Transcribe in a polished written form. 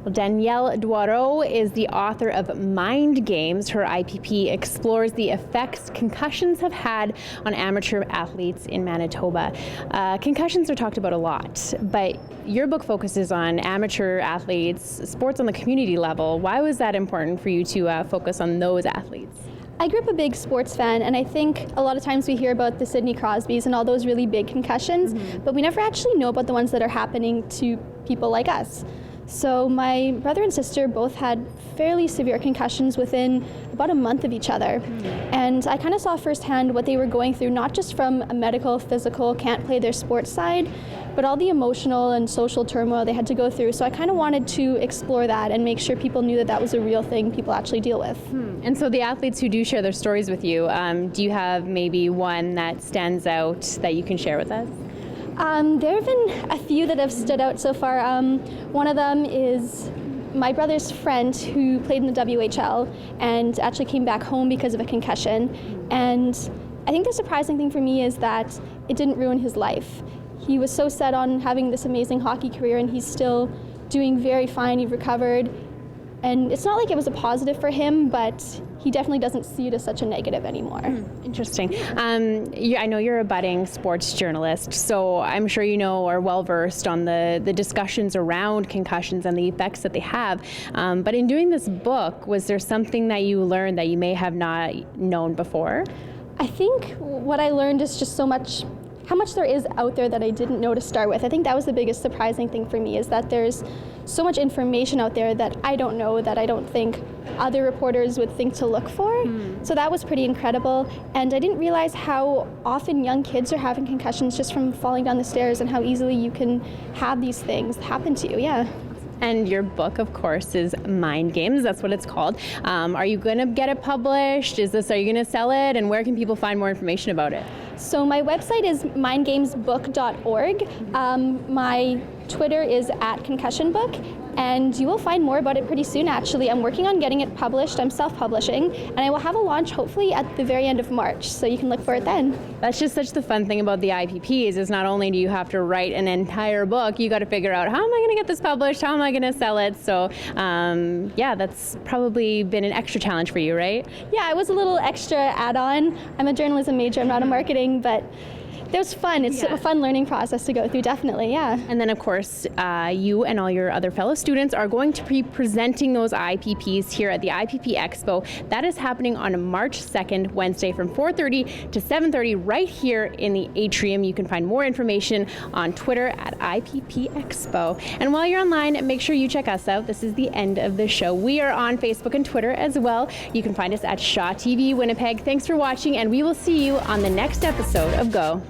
Well, Danielle Doiron is the author of Mind Games. Her IPP explores the effects concussions have had on amateur athletes in Manitoba. Concussions are talked about a lot, but your book focuses on amateur athletes, sports on the community level. Why was that important for you to focus on those athletes? I grew up a big sports fan, and I think a lot of times we hear about the Sidney Crosbys and all those really big concussions, but we never actually know about the ones that are happening to people like us. So my brother and sister both had fairly severe concussions within about a month of each other. And I kind of saw firsthand what they were going through, not just from a medical, physical, can't play their sports side, but all the emotional and social turmoil they had to go through. So I kind of wanted to explore that and make sure people knew that that was a real thing people actually deal with. And so the athletes who do share their stories with you, do you have maybe one that stands out that you can share with us? There have been a few that have stood out so far. One of them is my brother's friend who played in the WHL and actually came back home because of a concussion. And I think the surprising thing for me is that it didn't ruin his life. He was so set on having this amazing hockey career, and he's still doing very fine. He recovered. And it's not like it was a positive for him, but he definitely doesn't see it as such a negative anymore. Interesting. I know you're a budding sports journalist, so I'm sure you know or well versed on the discussions around concussions and the effects that they have. But in doing this book, was there something that you learned that you may have not known before? I think what I learned is just how much there is out there that I didn't know to start with. I think that was the biggest surprising thing for me, is that there's so much information out there that I don't know, that I don't think other reporters would think to look for. So that was pretty incredible. And I didn't realize how often young kids are having concussions just from falling down the stairs, and how easily you can have these things happen to you. Yeah. And your book, of course, is Mind Games. That's what it's called. Are you going to get it published? Are you going to sell it? And where can people find more information about it? So my website is mindgamesbook.org. My Twitter is @concussionbook, and you will find more about it pretty soon, actually. I'm working on getting it published. I'm self-publishing, and I will have a launch hopefully at the very end of March, so you can look for it then. That's just such the fun thing about the IPPs, is not only do you have to write an entire book, you got to figure out, how am I going to get this published? How am I going to sell it? So yeah, that's probably been an extra challenge for you, right? Yeah, it was a little extra add-on. I'm a journalism major, I'm not a marketing, but it was fun. It's a fun learning process to go through, definitely, yeah. And then, of course, you and all your other fellow students are going to be presenting those IPPs here at the IPP Expo. That is happening on March 2nd, Wednesday, from 4:30 to 7:30 right here in the atrium. You can find more information on Twitter at IPP Expo. And while you're online, make sure you check us out. This is the end of the show. We are on Facebook and Twitter as well. You can find us at Shaw TV Winnipeg. Thanks for watching, and we will see you on the next episode of Go.